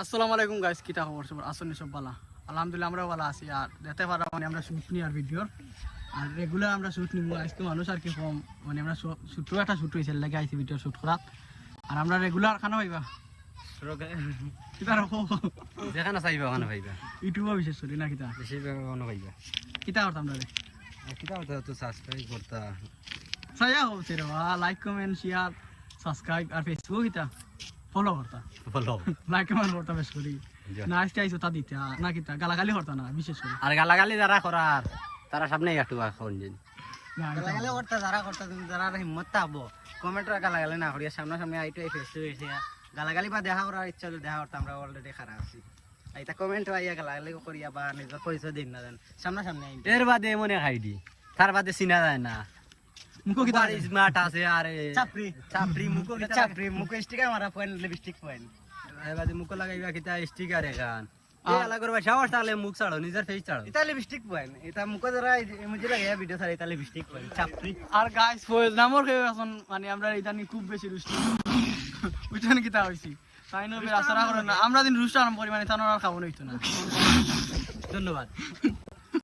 আসসালামু আলাইকুম গাইস, কিটা খবর সবার? আসলে সব ভালো, আলহামদুলিল্লাহ আমরাও ভালো আছি। আর দেখতে পারা মানে আমরা শুট নিই আর ভিডিওর আর রেগুলার আমরা শুট নিব। আজকে মানুষ আর কি কম, মানে আমরা ছোট একটা শুট হয়েছে লাগে আইছি ভিডিও শুট করা। আর আমরা রেগুলার খানা পাইবা কিটা রাখো যেখানে চাইবা ওখানে পাইবা, ইউটিউবে বিশেষ করি না কিটা বেশিরভাগ ওখানে পাইবা। কিটা করতাম রে কিতা হতো তো সাবস্ক্রাইব করতা, সায়া হচ্ছে রে বা লাইক কমেন্ট শেয়ার সাবস্ক্রাইব আর ফেসবুক কিটা ফলো করতা, বলো লাইক কমেন্ট করতা বেশ করি না। আজকে আইসো তা দিতে না কিটা গালাগালি করতা না বিশেষ করে। আর গালাগালি যারা করার তারা সামনে একটু এখন গালাগালি করতে যারা করতে তুমি যারা হিম্মত থাকবো কমেন্টরা গালাগালি না করিয়া সামনাসামনি আইটো ফেস টু ফেস গালাগালি বা দেখা করার ইচ্ছা হলে দেখা করতে আমরা অলরেডি খারাপ আছি। এটা কমেন্ট আইয়া গালাগালি করিয়া বা নিজের পরিচয় দিন না দেন সামনাসামনি আইন এর বাদে মনে খাইডি, তার বাদে চিনা যায় না। মুখো কিটা স্মার্ট আছে আর চাপড়ি চাপড়ি মুখো চাপড়ি মুখো স্টিকার মারা পয়েন্ট লিপস্টিক পয়েন্ট এর বাদে মুখ লাগাইবা কিতা স্টিকার এখান এই আলা করবা সাহস তাহলে মুখ ছাড়ো, নিজের ফেস ছাড়ো। এটা লিপস্টিক পয়েন্ট এটা মুখো যারা ইমোজি লাগাইয়া ভিডিও ছাড়ে এটা লিপস্টিক পয়েন্ট চাপড়ি। আর গাইস ফয়েজ নামর কেউ এখন মানে আমরা ইদানি খুব বেশি রুষ্টি বুঝছেন কিতা হইছি তাই নবে আশা করেন না আমরা দিন রুষ্ট আরম্ভ করি মানে তানোর আর খাবো হইতো না। ধন্যবাদ।